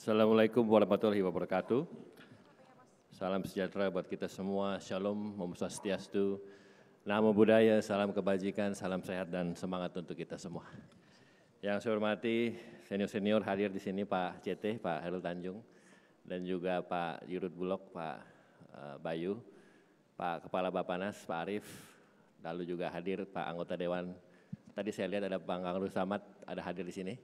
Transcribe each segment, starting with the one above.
Assalamualaikum warahmatullahi wabarakatuh. Salam sejahtera buat kita semua, Shalom, Om Swastiastu, Namo Buddhaya, salam kebajikan, salam sehat dan semangat untuk kita semua. Yang saya hormati senior-senior hadir di sini Pak CT, Pak Hairul Tanjung, dan juga Pak Dirut Bulog, Pak Bayu, Pak Kepala Bappenas, Pak Arief, lalu juga hadir Pak Anggota Dewan. Tadi saya lihat ada Pak Kang Samad ada hadir di sini.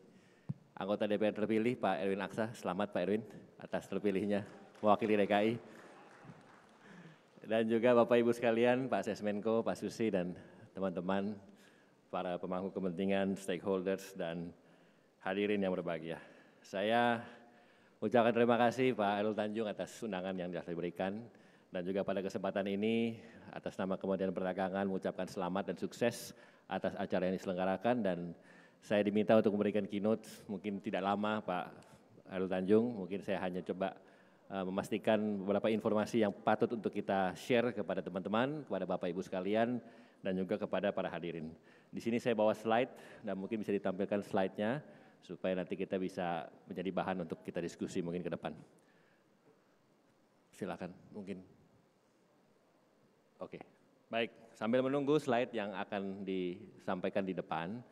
Anggota DPR terpilih Pak Erwin Aksa, selamat Pak Erwin atas terpilihnya mewakili DKI. Dan juga Bapak Ibu sekalian, Pak Sesmenko, Pak Susi dan teman-teman, para pemangku kepentingan, stakeholders dan hadirin yang berbahagia. Saya ucapkan terima kasih Pak Hairul Tanjung atas undangan yang telah diberikan dan juga pada kesempatan ini atas nama Kementerian Perdagangan mengucapkan selamat dan sukses atas acara yang diselenggarakan dan saya diminta untuk memberikan keynote, mungkin tidak lama Pak Hairul Tanjung, mungkin saya hanya coba memastikan beberapa informasi yang patut untuk kita share kepada teman-teman, kepada Bapak Ibu sekalian, dan juga kepada para hadirin. Di sini saya bawa slide dan mungkin bisa ditampilkan slide-nya supaya nanti kita bisa menjadi bahan untuk kita diskusi mungkin ke depan. Silakan, mungkin. Oke, baik. Sambil menunggu slide yang akan disampaikan di depan,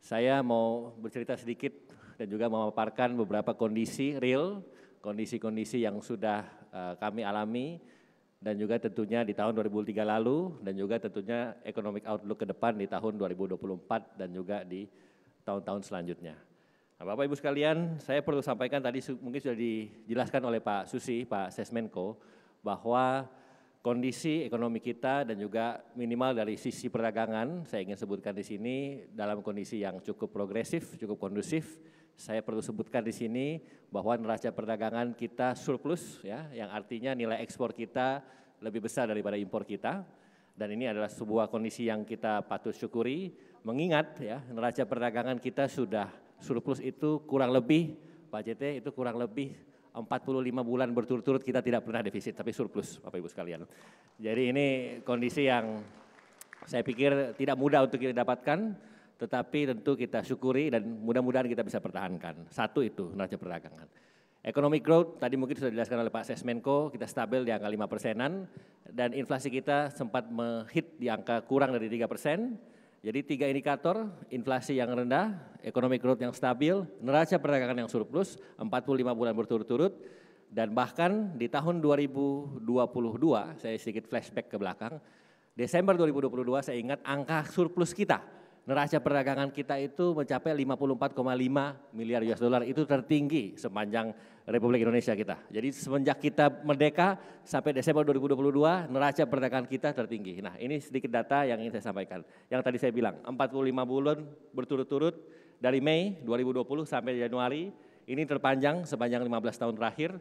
saya mau bercerita sedikit dan juga memaparkan beberapa kondisi real, kondisi-kondisi yang sudah kami alami dan juga tentunya di tahun 2003 lalu dan juga tentunya economic outlook ke depan di tahun 2024 dan juga di tahun-tahun selanjutnya. Nah, Bapak Ibu sekalian, saya perlu sampaikan tadi mungkin sudah dijelaskan oleh Pak Susi, Pak Sesmenko, bahwa kondisi ekonomi kita dan juga minimal dari sisi perdagangan, saya ingin sebutkan di sini dalam kondisi yang cukup progresif, cukup kondusif. Saya perlu sebutkan di sini bahwa neraca perdagangan kita surplus, ya, yang artinya nilai ekspor kita lebih besar daripada impor kita. Dan ini adalah sebuah kondisi yang kita patut syukuri, mengingat ya neraca perdagangan kita sudah surplus itu kurang lebih, Pak JT, itu kurang lebih 45 bulan berturut-turut kita tidak pernah defisit, tapi surplus Bapak Ibu sekalian. Jadi ini kondisi yang saya pikir tidak mudah untuk kita dapatkan, tetapi tentu kita syukuri dan mudah-mudahan kita bisa pertahankan. Satu itu neraca perdagangan. Economic growth tadi mungkin sudah dijelaskan oleh Pak Sesmenko, kita stabil di angka 5%-an dan inflasi kita sempat menghit di angka kurang dari 3%. Jadi 3 indikator, inflasi yang rendah, economic growth yang stabil, neraca perdagangan yang surplus, 45 bulan berturut-turut, dan bahkan di tahun 2022, saya sedikit flashback ke belakang, Desember 2022 saya ingat angka surplus kita, neraca perdagangan kita itu mencapai 54,5 miliar US dollar, itu tertinggi sepanjang Republik Indonesia kita. Jadi semenjak kita merdeka sampai Desember 2022 neraca perdagangan kita tertinggi. Nah ini sedikit data yang ingin saya sampaikan. Yang tadi saya bilang 45 bulan berturut-turut dari Mei 2020 sampai Januari, ini terpanjang sepanjang 15 tahun terakhir.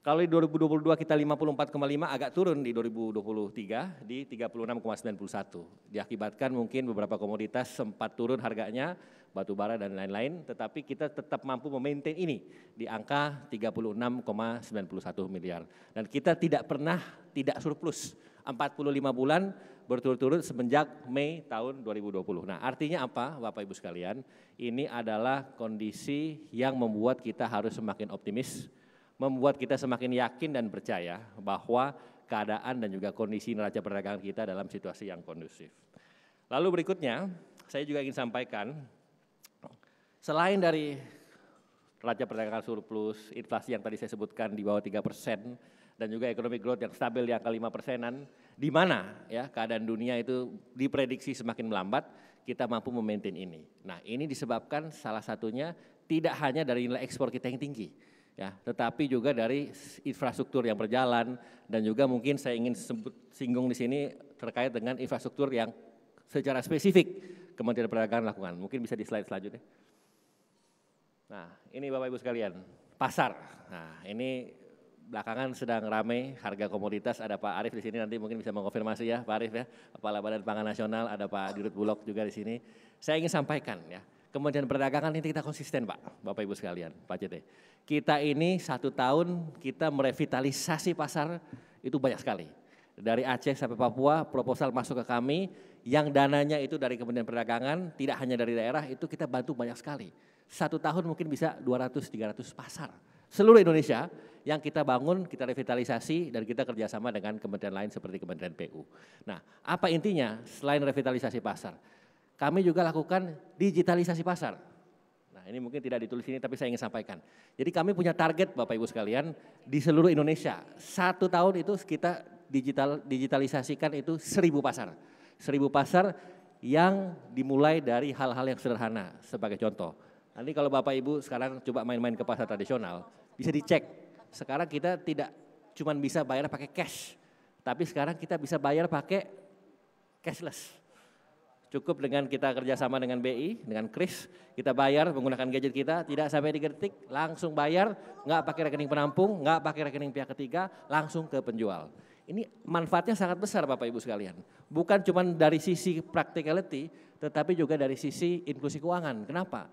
Kalau di 2022 kita 54,5 agak turun di 2023 di 36,91. Diakibatkan mungkin beberapa komoditas sempat turun harganya, batu bara dan lain-lain, tetapi kita tetap mampu memaintain ini di angka 36,91 miliar. Dan kita tidak pernah tidak surplus 45 bulan berturut-turut semenjak Mei tahun 2020. Nah artinya apa Bapak Ibu sekalian, ini adalah kondisi yang membuat kita harus semakin optimis, membuat kita semakin yakin dan percaya bahwa keadaan dan juga kondisi neraca perdagangan kita dalam situasi yang kondusif. Lalu berikutnya, saya juga ingin sampaikan, selain dari neraca perdagangan surplus, inflasi yang tadi saya sebutkan di bawah 3%, dan juga economic growth yang stabil di angka 5%-an, di mana ya keadaan dunia itu diprediksi semakin melambat, kita mampu memaintain ini. Nah ini disebabkan salah satunya tidak hanya dari nilai ekspor kita yang tinggi, ya, tetapi juga dari infrastruktur yang berjalan dan juga mungkin saya ingin singgung di sini terkait dengan infrastruktur yang secara spesifik Kementerian Perdagangan lakukan. Mungkin bisa di slide selanjutnya. Nah, ini Bapak Ibu sekalian, pasar. Nah, ini belakangan sedang ramai harga komoditas. Ada Pak Arief di sini nanti mungkin bisa mengkonfirmasi ya, Pak Arief ya, Kepala Badan Pangan Nasional, ada Pak Dirut Bulog juga di sini. Saya ingin sampaikan ya, Kementerian Perdagangan ini kita konsisten Pak, Bapak Ibu sekalian, Pak CT. Kita ini 1 tahun kita merevitalisasi pasar itu banyak sekali. Dari Aceh sampai Papua proposal masuk ke kami yang dananya itu dari Kementerian Perdagangan, tidak hanya dari daerah, itu kita bantu banyak sekali. 1 tahun mungkin bisa 200-300 pasar Seluruh Indonesia yang kita bangun, kita revitalisasi, dan kita kerjasama dengan kementerian lain seperti Kementerian PU. Nah, apa intinya selain revitalisasi pasar? Kami juga lakukan digitalisasi pasar. Nah, ini mungkin tidak ditulis ini tapi saya ingin sampaikan. Jadi kami punya target Bapak Ibu sekalian di seluruh Indonesia. 1 tahun itu kita digitalisasikan itu 1.000 pasar. 1.000 pasar yang dimulai dari hal-hal yang sederhana sebagai contoh. Nanti kalau Bapak Ibu sekarang coba main-main ke pasar tradisional, bisa dicek. Sekarang kita tidak cuma bisa bayar pakai cash, tapi sekarang kita bisa bayar pakai cashless. Cukup dengan kita kerjasama dengan BI, dengan Kris, kita bayar menggunakan gadget kita, tidak sampai 3 detik, langsung bayar, nggak pakai rekening penampung, nggak pakai rekening pihak ketiga, langsung ke penjual. Ini manfaatnya sangat besar Bapak Ibu sekalian. Bukan cuma dari sisi practicality, tetapi juga dari sisi inklusi keuangan. Kenapa?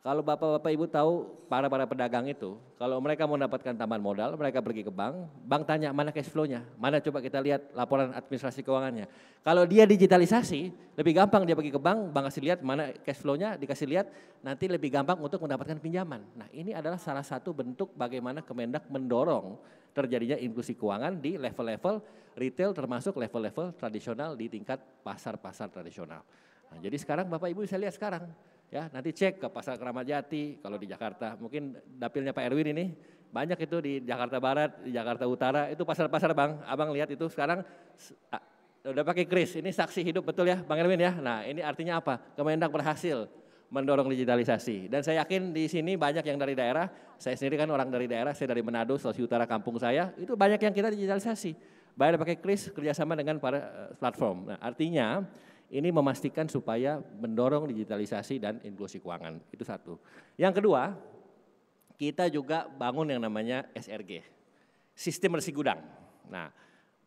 Kalau Bapak-Bapak Ibu tahu para pedagang itu, kalau mereka mau mendapatkan tambahan modal, mereka pergi ke bank, bank tanya mana cash flow-nya, mana coba kita lihat laporan administrasi keuangannya. Kalau dia digitalisasi, lebih gampang dia pergi ke bank, bank kasih lihat mana cash flow-nya, dikasih lihat, nanti lebih gampang untuk mendapatkan pinjaman. Nah ini adalah salah satu bentuk bagaimana Kemendak mendorong terjadinya inklusi keuangan di level-level retail termasuk level-level tradisional di tingkat pasar-pasar tradisional. Nah, jadi sekarang Bapak Ibu bisa lihat sekarang. Ya, nanti cek ke pasar Keramat Jati kalau di Jakarta. Mungkin dapilnya Pak Erwin ini banyak itu di Jakarta Barat, di Jakarta Utara, itu pasar-pasar Bang. Abang lihat itu sekarang udah pakai kris. Ini saksi hidup betul ya Bang Erwin ya. Nah, ini artinya apa? Kemendak berhasil mendorong digitalisasi. Dan saya yakin di sini banyak yang dari daerah. Saya sendiri kan orang dari daerah, saya dari Manado, Sulawesi Utara, kampung saya. Itu banyak yang kita digitalisasi. Bayar pakai kris kerjasama dengan para platform. Nah, artinya ini memastikan supaya mendorong digitalisasi dan inklusi keuangan, itu satu. Yang kedua, kita juga bangun yang namanya SRG, Sistem Resi Gudang. Nah,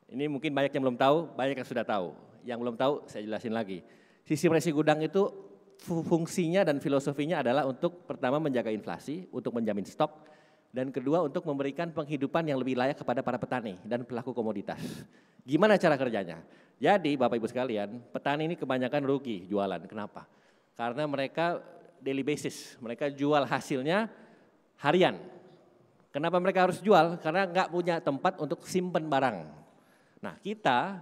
ini mungkin banyak yang belum tahu, banyak yang sudah tahu. Yang belum tahu, saya jelasin lagi. Sistem Resi Gudang itu fungsinya dan filosofinya adalah untuk pertama menjaga inflasi, untuk menjamin stok, dan kedua untuk memberikan penghidupan yang lebih layak kepada para petani dan pelaku komoditas. Gimana cara kerjanya? Jadi Bapak Ibu sekalian, petani ini kebanyakan rugi jualan. Kenapa? Karena mereka daily basis, mereka jual hasilnya harian. Kenapa mereka harus jual? Karena nggak punya tempat untuk simpen barang. Nah kita,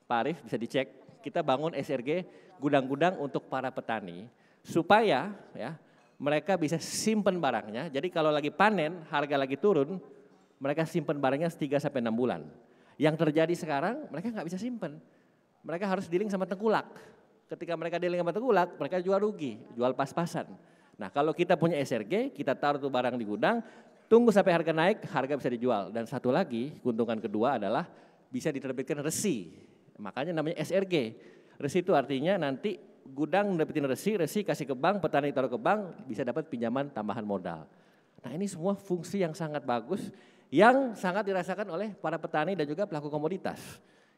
Pak Arief bisa dicek, kita bangun SRG gudang-gudang untuk para petani supaya ya mereka bisa simpen barangnya. Jadi kalau lagi panen, harga lagi turun, mereka simpen barangnya 3-6 bulan. Yang terjadi sekarang mereka nggak bisa simpen, mereka harus dealing sama tengkulak. Ketika mereka dealing sama tengkulak, mereka jual rugi, jual pas-pasan. Nah kalau kita punya SRG, kita taruh tuh barang di gudang, tunggu sampai harga naik, harga bisa dijual. Dan satu lagi, keuntungan kedua adalah bisa diterbitkan resi, makanya namanya SRG. Resi itu artinya nanti gudang dapetin resi kasih ke bank, petani taruh ke bank, bisa dapat pinjaman tambahan modal. Nah ini semua fungsi yang sangat bagus, yang sangat dirasakan oleh para petani dan juga pelaku komoditas.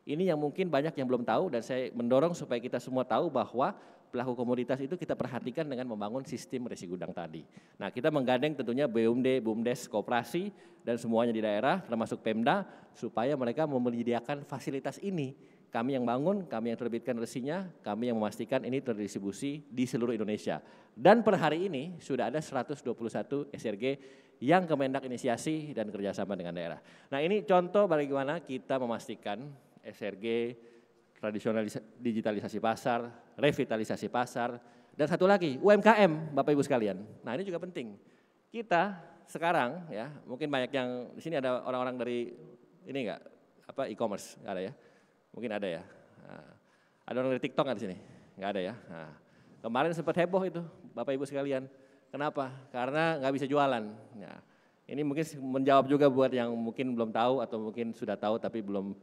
Ini yang mungkin banyak yang belum tahu dan saya mendorong supaya kita semua tahu bahwa pelaku komoditas itu kita perhatikan dengan membangun sistem resi gudang tadi. Nah kita menggandeng tentunya BUMD, BUMDes, koperasi dan semuanya di daerah termasuk Pemda supaya mereka menyediakan fasilitas ini. Kami yang bangun, kami yang terbitkan resinya, kami yang memastikan ini terdistribusi di seluruh Indonesia. Dan per hari ini sudah ada 121 SRG yang Kemendak inisiasi dan kerjasama dengan daerah. Nah ini contoh bagaimana kita memastikan SRG, digitalisasi pasar, revitalisasi pasar, dan satu lagi UMKM Bapak Ibu sekalian. Nah ini juga penting. Kita sekarang ya mungkin banyak yang di sini ada orang-orang dari ini enggak apa e-commerce, enggak ada ya? Mungkin ada ya. Nah, ada orang dari TikTok nggak di sini? Nggak ada ya. Nah, kemarin sempat heboh itu, Bapak Ibu sekalian. Kenapa? Karena nggak bisa jualan. Nah, ini mungkin menjawab juga buat yang mungkin belum tahu atau mungkin sudah tahu tapi belum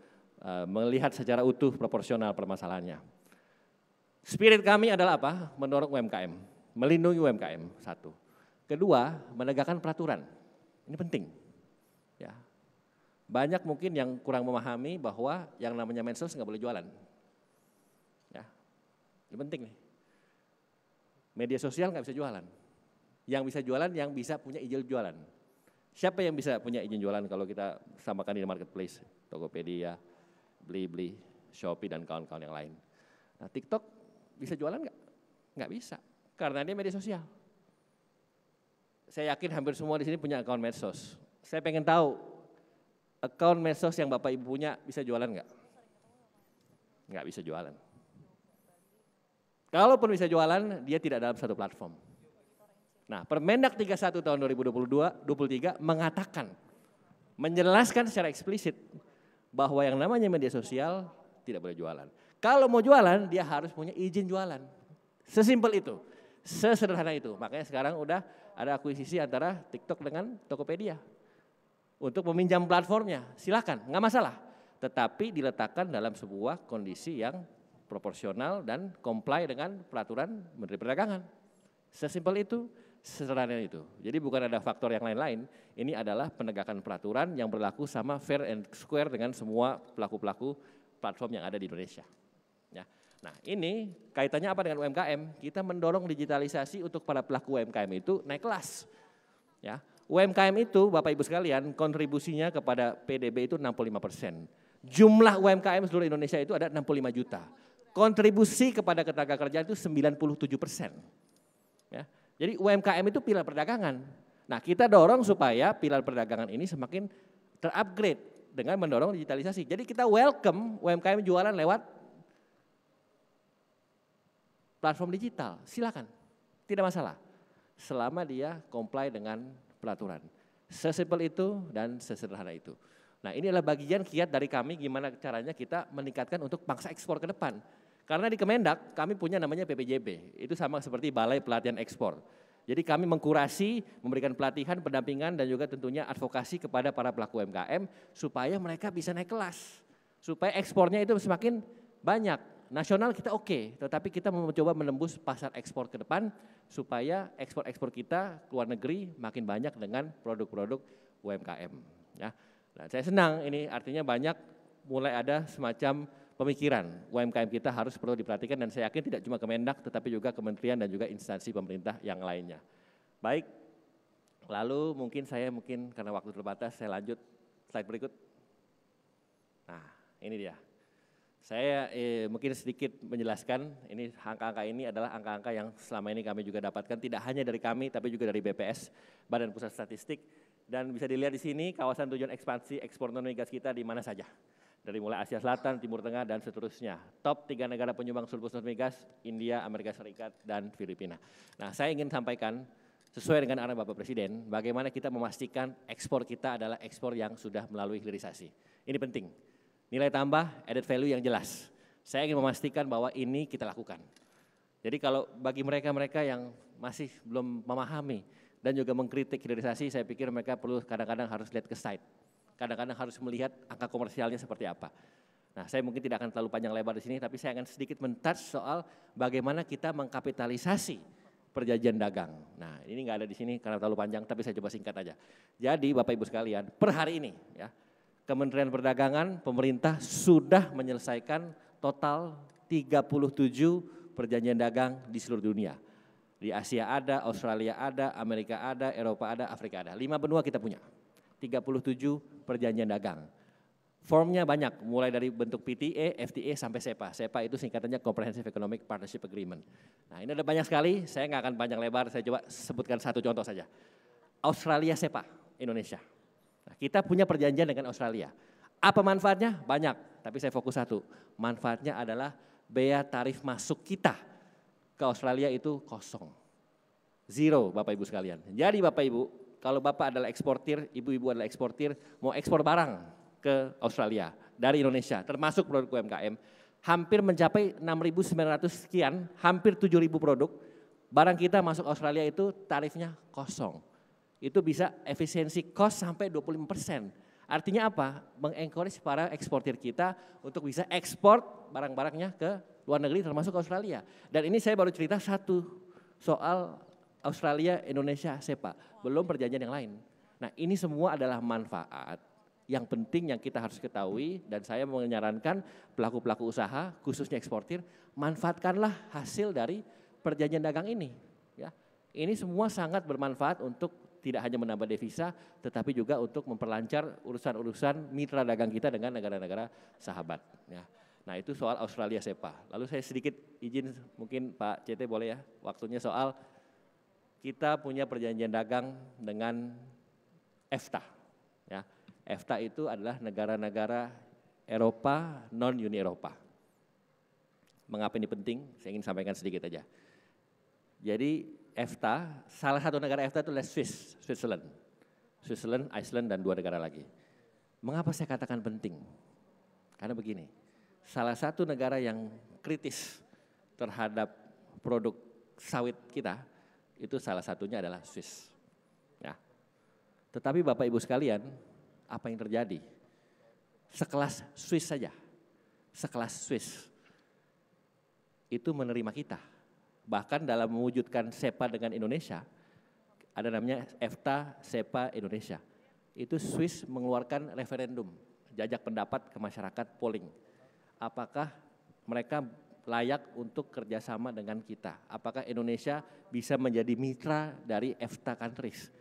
melihat secara utuh proporsional permasalahannya. Spirit kami adalah apa? Mendorong UMKM, melindungi UMKM satu. Kedua, menegakkan peraturan. Ini penting. Ya. Banyak mungkin yang kurang memahami bahwa yang namanya medsos nggak boleh jualan. Ya, ini penting nih. Media sosial nggak bisa jualan. Yang bisa jualan, yang bisa punya izin jualan. Siapa yang bisa punya izin jualan kalau kita samakan di marketplace, Tokopedia, Blibli, Shopee dan kawan-kawan yang lain. Nah, TikTok bisa jualan nggak? Nggak bisa, karena dia media sosial. saya yakin hampir semua di sini punya akun medsos. Saya pengen tahu, akun medsos yang Bapak Ibu punya bisa jualan nggak? Nggak bisa jualan. Kalaupun bisa jualan, dia tidak dalam satu platform. Nah, Permendak 31 tahun 2022-23 mengatakan, menjelaskan secara eksplisit bahwa yang namanya media sosial tidak boleh jualan. Kalau mau jualan, dia harus punya izin jualan. Sesimpel itu, sesederhana itu. Makanya sekarang udah ada akuisisi antara TikTok dengan Tokopedia. Untuk meminjam platformnya, silakan, nggak masalah. Tetapi diletakkan dalam sebuah kondisi yang proporsional dan comply dengan peraturan Menteri Perdagangan. Sesimpel itu, sesederhana itu. Jadi bukan ada faktor yang lain-lain, ini adalah penegakan peraturan yang berlaku sama fair and square dengan semua pelaku-pelaku platform yang ada di Indonesia. Ya. Nah, ini kaitannya apa dengan UMKM? Kita mendorong digitalisasi untuk para pelaku UMKM itu naik kelas. Ya. UMKM itu Bapak Ibu sekalian kontribusinya kepada PDB itu 65%. Jumlah UMKM seluruh Indonesia itu ada 65 juta. Kontribusi kepada ketenaga kerjaan itu 97%. Ya. Jadi UMKM itu pilar perdagangan. Nah, kita dorong supaya pilar perdagangan ini semakin terupgrade dengan mendorong digitalisasi. Jadi kita welcome UMKM jualan lewat platform digital, silakan, tidak masalah. Selama dia comply dengan peraturan. Sesimpel itu dan sesederhana itu. Nah, ini adalah bagian kiat dari kami gimana caranya kita meningkatkan untuk bangsa ekspor ke depan. Karena di Kemendak kami punya namanya PPJB, itu sama seperti Balai Pelatihan Ekspor. Jadi kami mengkurasi, memberikan pelatihan, pendampingan dan juga tentunya advokasi kepada para pelaku UMKM supaya mereka bisa naik kelas. Supaya ekspornya itu semakin banyak. Nasional kita oke, tetapi kita mencoba menembus pasar ekspor ke depan supaya ekspor-ekspor kita ke luar negeri makin banyak dengan produk-produk UMKM. Ya. Nah, saya senang ini artinya banyak mulai ada semacam pemikiran UMKM kita harus perlu diperhatikan dan saya yakin tidak cuma Kemendak tetapi juga kementerian dan juga instansi pemerintah yang lainnya. Baik, lalu karena waktu terbatas saya lanjut slide berikut. Nah, ini dia. Saya mungkin sedikit menjelaskan, ini angka-angka ini adalah angka-angka yang selama ini kami juga dapatkan tidak hanya dari kami tapi juga dari BPS, Badan Pusat Statistik, dan bisa dilihat di sini kawasan tujuan ekspansi ekspor non migas kita di mana saja. Dari mulai Asia Selatan, Timur Tengah dan seterusnya. Top 3 negara penyumbang surplus non migas, India, Amerika Serikat dan Filipina. Nah, saya ingin sampaikan sesuai dengan arahan Bapak Presiden, bagaimana kita memastikan ekspor kita adalah ekspor yang sudah melalui hilirisasi. Ini penting. Nilai tambah, added value yang jelas. Saya ingin memastikan bahwa ini kita lakukan. Jadi kalau bagi mereka-mereka yang masih belum memahami dan juga mengkritik hilirisasi, saya pikir mereka perlu kadang-kadang harus lihat ke site. Kadang-kadang harus melihat angka komersialnya seperti apa. Nah, saya mungkin tidak akan terlalu panjang lebar di sini, tapi saya akan sedikit men-touch soal bagaimana kita mengkapitalisasi perjanjian dagang. Nah, ini nggak ada di sini karena terlalu panjang, tapi saya coba singkat aja. Jadi Bapak Ibu sekalian, per hari ini ya, Kementerian Perdagangan, pemerintah sudah menyelesaikan total 37 perjanjian dagang di seluruh dunia. Di Asia ada, Australia ada, Amerika ada, Eropa ada, Afrika ada. 5 benua kita punya. 37 perjanjian dagang. Formnya banyak, mulai dari bentuk PTA, FTA sampai SEPA. SEPA itu singkatannya Comprehensive Economic Partnership Agreement. Nah, ini ada banyak sekali, saya nggak akan panjang lebar, saya coba sebutkan satu contoh saja. Australia SEPA, Indonesia. Nah, kita punya perjanjian dengan Australia. Apa manfaatnya? Banyak, tapi saya fokus satu. Manfaatnya adalah bea tarif masuk kita ke Australia itu kosong. Zero Bapak Ibu sekalian. Jadi Bapak Ibu, kalau Bapak adalah eksportir, Ibu-ibu adalah eksportir, mau ekspor barang ke Australia dari Indonesia, termasuk produk UMKM, hampir mencapai 6.900 sekian, hampir 7.000 produk, barang kita masuk Australia itu tarifnya kosong. Itu bisa efisiensi cost sampai 25%. Artinya apa? Mengencourage para eksportir kita untuk bisa ekspor barang-barangnya ke luar negeri termasuk Australia. Dan ini saya baru cerita satu soal Australia, Indonesia, SEPA. Belum perjanjian yang lain. Nah, ini semua adalah manfaat yang penting yang kita harus ketahui dan saya menyarankan pelaku-pelaku usaha khususnya eksportir manfaatkanlah hasil dari perjanjian dagang ini. Ya, ini semua sangat bermanfaat untuk tidak hanya menambah devisa, tetapi juga untuk memperlancar urusan-urusan mitra dagang kita dengan negara-negara sahabat. Ya. Nah, itu soal Australia SEPA. Lalu saya sedikit izin mungkin Pak CT boleh ya, waktunya soal kita punya perjanjian dagang dengan EFTA. Ya. EFTA itu adalah negara-negara Eropa, non-Uni Eropa. Mengapa ini penting? Saya ingin sampaikan sedikit aja. Jadi EFTA, salah satu negara EFTA itu adalah Switzerland, Iceland, dan 2 negara lagi. Mengapa saya katakan penting? Karena begini, salah satu negara yang kritis terhadap produk sawit kita, itu salah satunya adalah Swiss. Ya. Tetapi Bapak Ibu sekalian, apa yang terjadi? Sekelas Swiss saja, sekelas Swiss, itu menerima kita. Bahkan dalam mewujudkan SEPA dengan Indonesia, ada namanya EFTA SEPA Indonesia. Itu Swiss mengeluarkan referendum, jajak pendapat ke masyarakat polling. Apakah mereka layak untuk kerjasama dengan kita? Apakah Indonesia bisa menjadi mitra dari EFTA countries?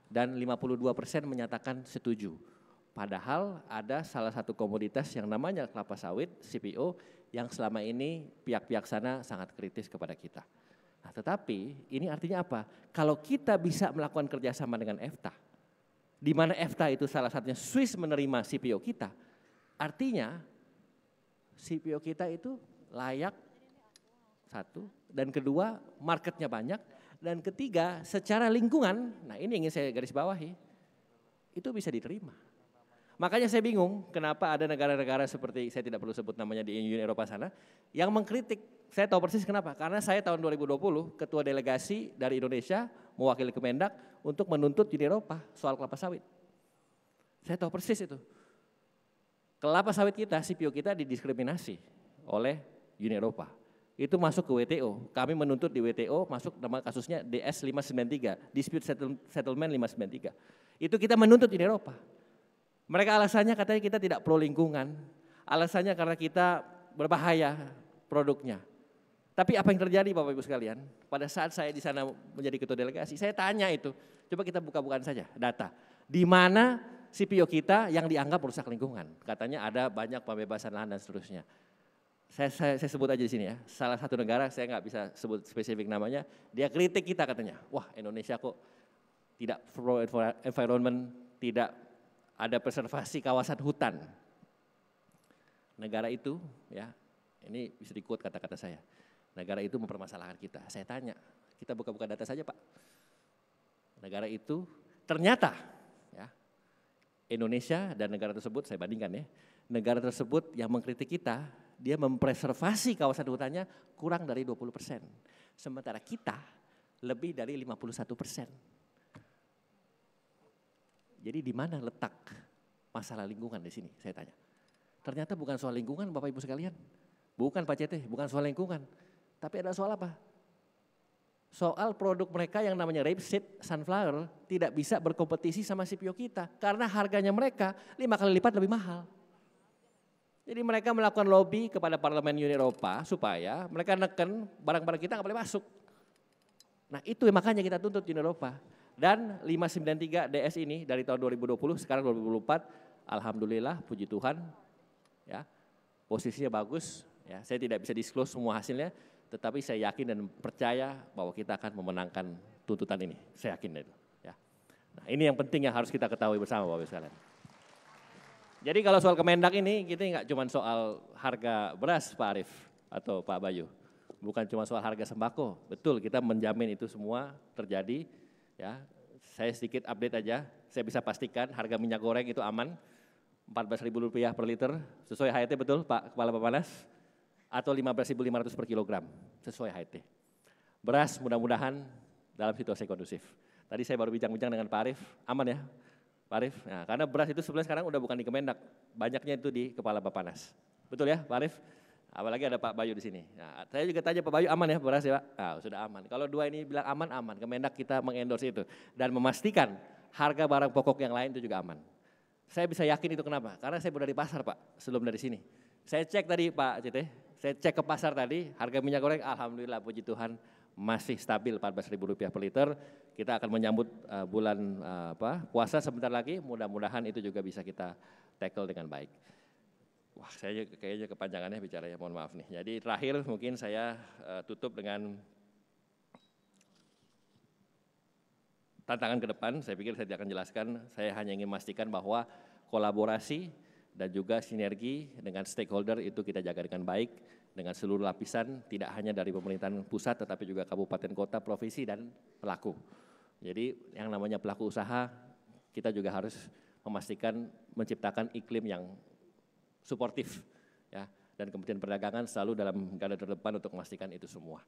Dan 52% menyatakan setuju. Padahal ada salah satu komoditas yang namanya kelapa sawit, CPO, yang selama ini pihak-pihak sana sangat kritis kepada kita. Nah, tetapi ini artinya apa? Kalau kita bisa melakukan kerjasama dengan EFTA, di mana EFTA itu salah satunya Swiss menerima CPO kita, artinya CPO kita itu layak, satu, dan kedua marketnya banyak, dan ketiga secara lingkungan, nah ini ingin saya garis bawahi, itu bisa diterima. Makanya saya bingung kenapa ada negara-negara seperti, saya tidak perlu sebut namanya di Uni Eropa sana, yang mengkritik. Saya tahu persis kenapa, karena saya tahun 2020 ketua delegasi dari Indonesia mewakili Kemendak untuk menuntut Uni Eropa soal kelapa sawit. Saya tahu persis itu. Kelapa sawit kita, CPO kita didiskriminasi oleh Uni Eropa. Itu masuk ke WTO, kami menuntut di WTO, masuk nama kasusnya DS 593, Dispute Settlement 593. Itu kita menuntut Uni Eropa. Mereka alasannya katanya kita tidak pro lingkungan, alasannya karena kita berbahaya produknya. Tapi apa yang terjadi Bapak Ibu sekalian? Pada saat saya di sana menjadi ketua delegasi, saya tanya itu, coba kita buka-bukaan saja data. Di mana CPO kita yang dianggap merusak lingkungan? Katanya ada banyak pembebasan lahan dan seterusnya. Saya sebut aja di sini ya, salah satu negara saya nggak bisa sebut spesifik namanya, dia kritik kita katanya, wah Indonesia kok tidak pro environment, tidak ada preservasi kawasan hutan. Negara itu ya, ini bisa di-quote kata-kata saya. Negara itu mempermasalahkan kita. Saya tanya, kita buka-buka data saja Pak. Negara itu ternyata ya, Indonesia dan negara tersebut saya bandingkan ya. Negara tersebut yang mengkritik kita, dia mempreservasi kawasan hutannya kurang dari 20%. Sementara kita lebih dari 51%. Jadi di mana letak masalah lingkungan di sini, saya tanya. Ternyata bukan soal lingkungan Bapak Ibu sekalian. Bukan Pak CT, bukan soal lingkungan. Tapi ada soal apa? Soal produk mereka yang namanya rapeseed, sunflower, tidak bisa berkompetisi sama CPO kita. Karena harganya mereka 5 kali lipat lebih mahal. Jadi mereka melakukan lobby kepada Parlemen Uni Eropa supaya mereka neken barang-barang kita nggak boleh masuk. Nah itu makanya kita tuntut Uni Eropa. Dan 593 DS ini dari tahun 2020 sekarang 2024, alhamdulillah puji Tuhan ya, posisinya bagus ya. Saya tidak bisa disclose semua hasilnya, tetapi saya yakin dan percaya bahwa kita akan memenangkan tuntutan ini. Saya yakin itu ya. Nah, ini yang penting yang harus kita ketahui bersama Bapak Ibu sekalian. Jadi kalau soal Kemendak ini kita nggak cuma soal harga beras Pak Arief atau Pak Bayu. Bukan cuma soal harga sembako. Betul, kita menjamin itu semua terjadi. Ya, saya sedikit update aja, saya bisa pastikan harga minyak goreng itu aman, Rp14.000 per liter, sesuai HET betul Pak Kepala Bappenas, atau 15.500 per kilogram, sesuai HET. Beras mudah-mudahan dalam situasi kondusif. Tadi saya baru bincang-bincang dengan Pak Arief, aman ya Pak Arief? Nah, karena beras itu sebenarnya sekarang udah bukan di Kemendak, banyaknya itu di Kepala Bappenas. Betul ya Pak Arief? Apalagi ada Pak Bayu di sini. Nah, saya juga tanya Pak Bayu aman ya beras ya Pak? Nah, sudah aman. Kalau dua ini bilang aman, aman. Kemendak kita mengendorse itu dan memastikan harga barang pokok yang lain itu juga aman. Saya bisa yakin itu kenapa? Karena saya sudah di pasar Pak, sebelum dari sini. Saya cek tadi Pak Cete, saya cek ke pasar tadi, harga minyak goreng alhamdulillah puji Tuhan masih stabil Rp14.000 per liter. Kita akan menyambut bulan puasa sebentar lagi, mudah-mudahan itu juga bisa kita tackle dengan baik. Wah, saya kayaknya kepanjangannya bicaranya, mohon maaf nih. Jadi terakhir mungkin saya tutup dengan tantangan ke depan, saya pikir saya tidak akan jelaskan, saya hanya ingin memastikan bahwa kolaborasi dan juga sinergi dengan stakeholder itu kita jaga dengan baik, dengan seluruh lapisan, tidak hanya dari pemerintahan pusat, tetapi juga kabupaten, kota, provinsi, dan pelaku. Jadi yang namanya pelaku usaha, kita juga harus memastikan menciptakan iklim yang suportif, ya. Dan Kementerian Perdagangan selalu dalam garda terdepan untuk memastikan itu semua.